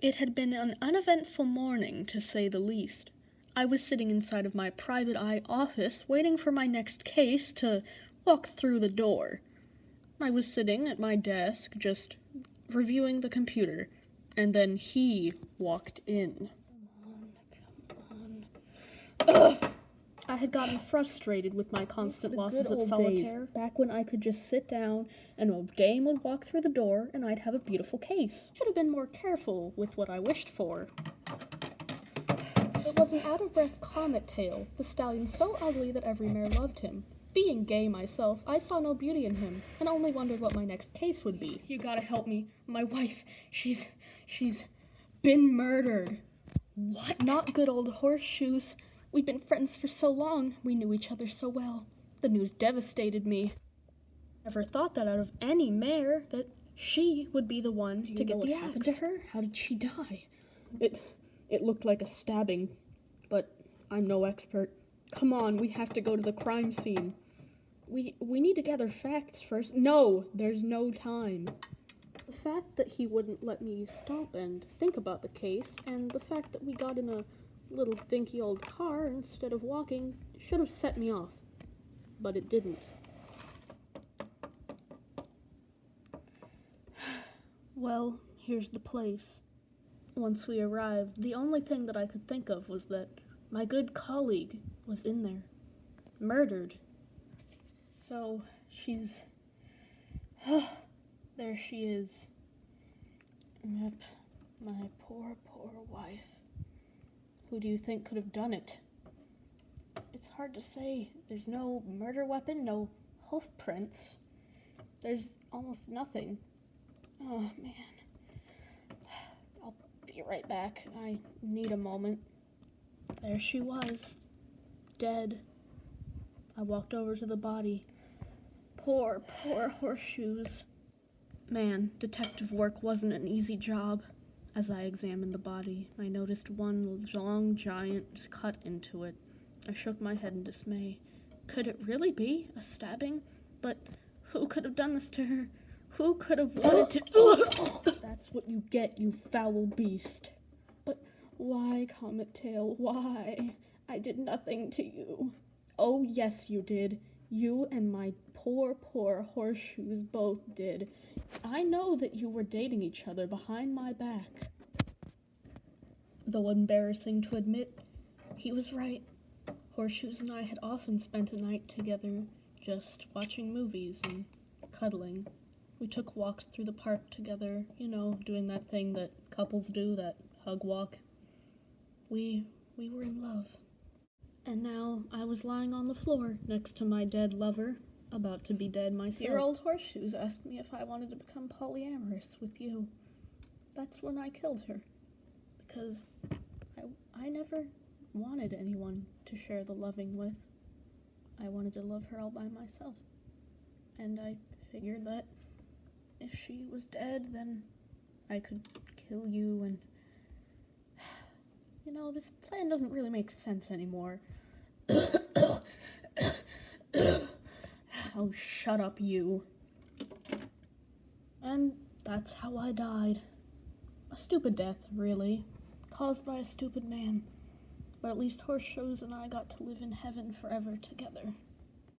It had been an uneventful morning, to say the least. I was sitting inside of my private eye office, waiting for my next case to walk through the door. I was sitting at my desk, just reviewing the computer, and then he walked in. Come on. Ugh! I had gotten frustrated with my constant losses at solitaire, back when I could just sit down and a dame would walk through the door and I'd have a beautiful case. Should have been more careful with what I wished for. It was an out-of-breath comet tail, the stallion so ugly that every mare loved him. Being gay myself, I saw no beauty in him, and only wondered what my next case would be. You gotta help me. My wife, she's been murdered. What? Not good old horseshoes. We'd been friends for so long, we knew each other so well. The news devastated me. Never thought that out of any mare, that she would be the one to get the axe. What happened to her? How did she die? It looked like a stabbing, but I'm no expert. Come on, we have to go to the crime scene. We need to gather facts first. No, there's no time. The fact that he wouldn't let me stop and think about the case, and the fact that we got in a little dinky old car instead of walking should have set me off, but it didn't. Well, here's the place. Once we arrived, the only thing that I could think of was that my good colleague was in there, murdered. So she's... there she is. Yep, my poor wife. Who do you think could have done it? It's hard to say. There's no murder weapon, no hoof prints. There's almost nothing. Oh, man. I'll be right back. I need a moment. There she was, dead. I walked over to the body. Poor horseshoes. Man, detective work wasn't an easy job. As I examined the body, I noticed one long giant cut into it. I shook my head in dismay. Could it really be a stabbing? But who could have done this to her? Who could have wanted to... That's what you get, you foul beast. But why, Comet Tail, why? I did nothing to you. Oh, yes, you did. You and my poor horseshoes both did. I know that you were dating each other behind my back. Though embarrassing to admit, he was right. Horseshoes and I had often spent a night together, just watching movies and cuddling. We took walks through the park together, doing that thing that couples do, that hug walk. We were in love. And now I was lying on the floor next to my dead lover, about to be dead myself. Dear old Horseshoes asked me if I wanted to become polyamorous with you. That's when I killed her, because I never wanted anyone to share the loving with. I wanted to love her all by myself. And I figured that if she was dead, then I could kill you and... this plan doesn't really make sense anymore. Oh, shut up, you. And that's how I died. A stupid death, really, caused by a stupid man. But at least Horseshoes and I got to live in heaven forever together.